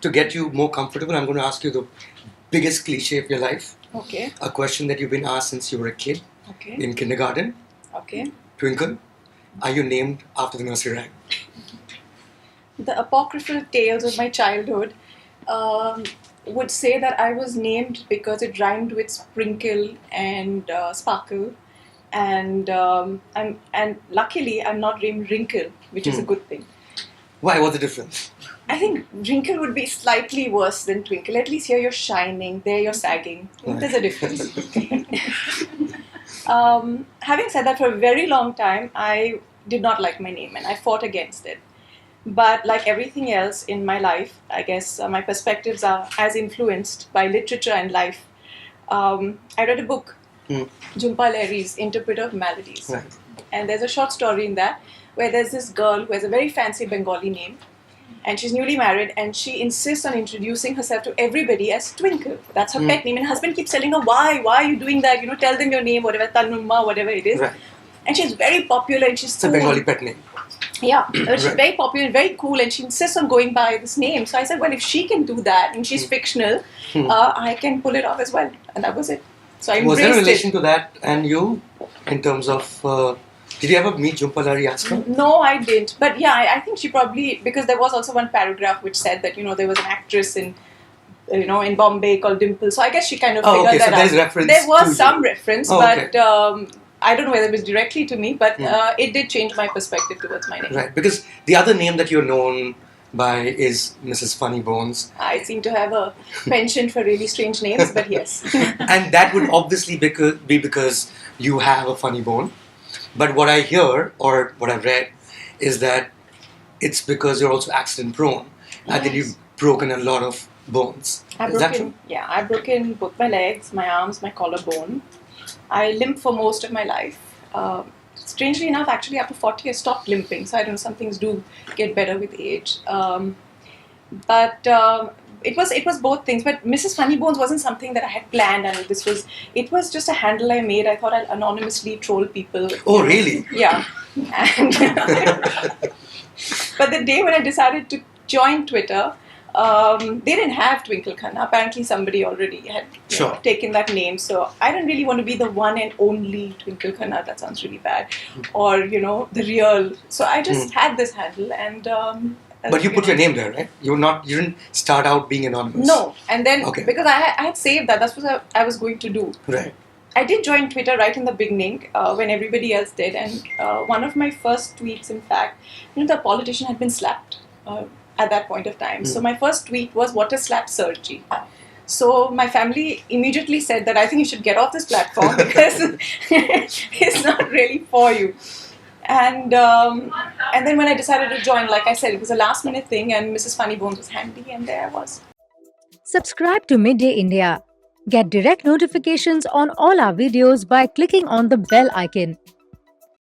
to get you more comfortable, I'm going to ask you the biggest cliche of your life. Okay. A question that you've been asked since you were a kid. Okay. In kindergarten. Okay. Twinkle, are you named after the nursery rhyme? The apocryphal tales of my childhood would say that I was named because it rhymed with sprinkle and sparkle, and luckily I'm not named Wrinkle, which is a good thing. Why? What's the difference? I think Wrinkle would be slightly worse than Twinkle. At least here you're shining, there you're sagging. There's a difference. Having said that, for a very long time, I did not like my name and I fought against it. But like everything else in my life, I guess my perspectives are as influenced by literature and life. I read a book, Jhumpa Lahiri's Interpreter of Maladies. Right. And there's a short story in that where there's this girl who has a very fancy Bengali name. And she's newly married and she insists on introducing herself to everybody as Twinkle. That's her pet name. And her husband keeps telling her, why are you doing that? You know, tell them your name, whatever, Tanumma, whatever it is. Right. And she's very popular and she's It's a Bengali pet name. Yeah, she's very popular and very cool and she insists on going by this name. So I said, well, if she can do that and she's fictional, I can pull it off as well. And that was it. So I embraced Was there a relation it. to that and you in terms of... did you ever meet Jhumpa Lahiri Askar? No, I didn't. But yeah, I think she probably... Because there was also one paragraph which said that, there was an actress in Bombay called Dimple. So I guess she kind of figured that out. There's reference there was to some you. reference, Okay. but... I don't know whether it was directly to me, but it did change my perspective towards my name. Right, because the other name that you're known by is Mrs. Funny Bones. I seem to have a penchant for really strange names, but yes. And that would obviously be because you have a funny bone. But what I hear, or what I've read, is that it's because you're also accident prone. And that you've broken a lot of bones. Is that true? Yeah, I've broken both my legs, my arms, my collarbone. I limp for most of my life. Strangely enough, actually after 40 I stopped limping. So I don't know, some things do get better with age. But it was both things. But Mrs. Funny Bones wasn't something that I had planned. And it was just a handle I made. I thought I'd anonymously troll people. Oh, really? Yeah. And but the day when I decided to join Twitter, they didn't have Twinkle Khanna. Apparently somebody already had taken that name. So I didn't really want to be the one and only Twinkle Khanna. That sounds really bad. Or, the real. So I just had this handle and... but you put your name there, right? You didn't start out being anonymous. No. And then, because I had saved that, that's what I was going to do. Right. I did join Twitter right in the beginning when everybody else did. And one of my first tweets, in fact, the politician had been slapped. At that point of time. So my first tweet was, what a slap surgery. So my family immediately said that I think you should get off this platform because it's not really for you. And then when I decided to join, like I said, it was a last minute thing and Mrs. Funny Bones was handy and there I was. Subscribe to Midday India. Get direct notifications on all our videos by clicking on the bell icon.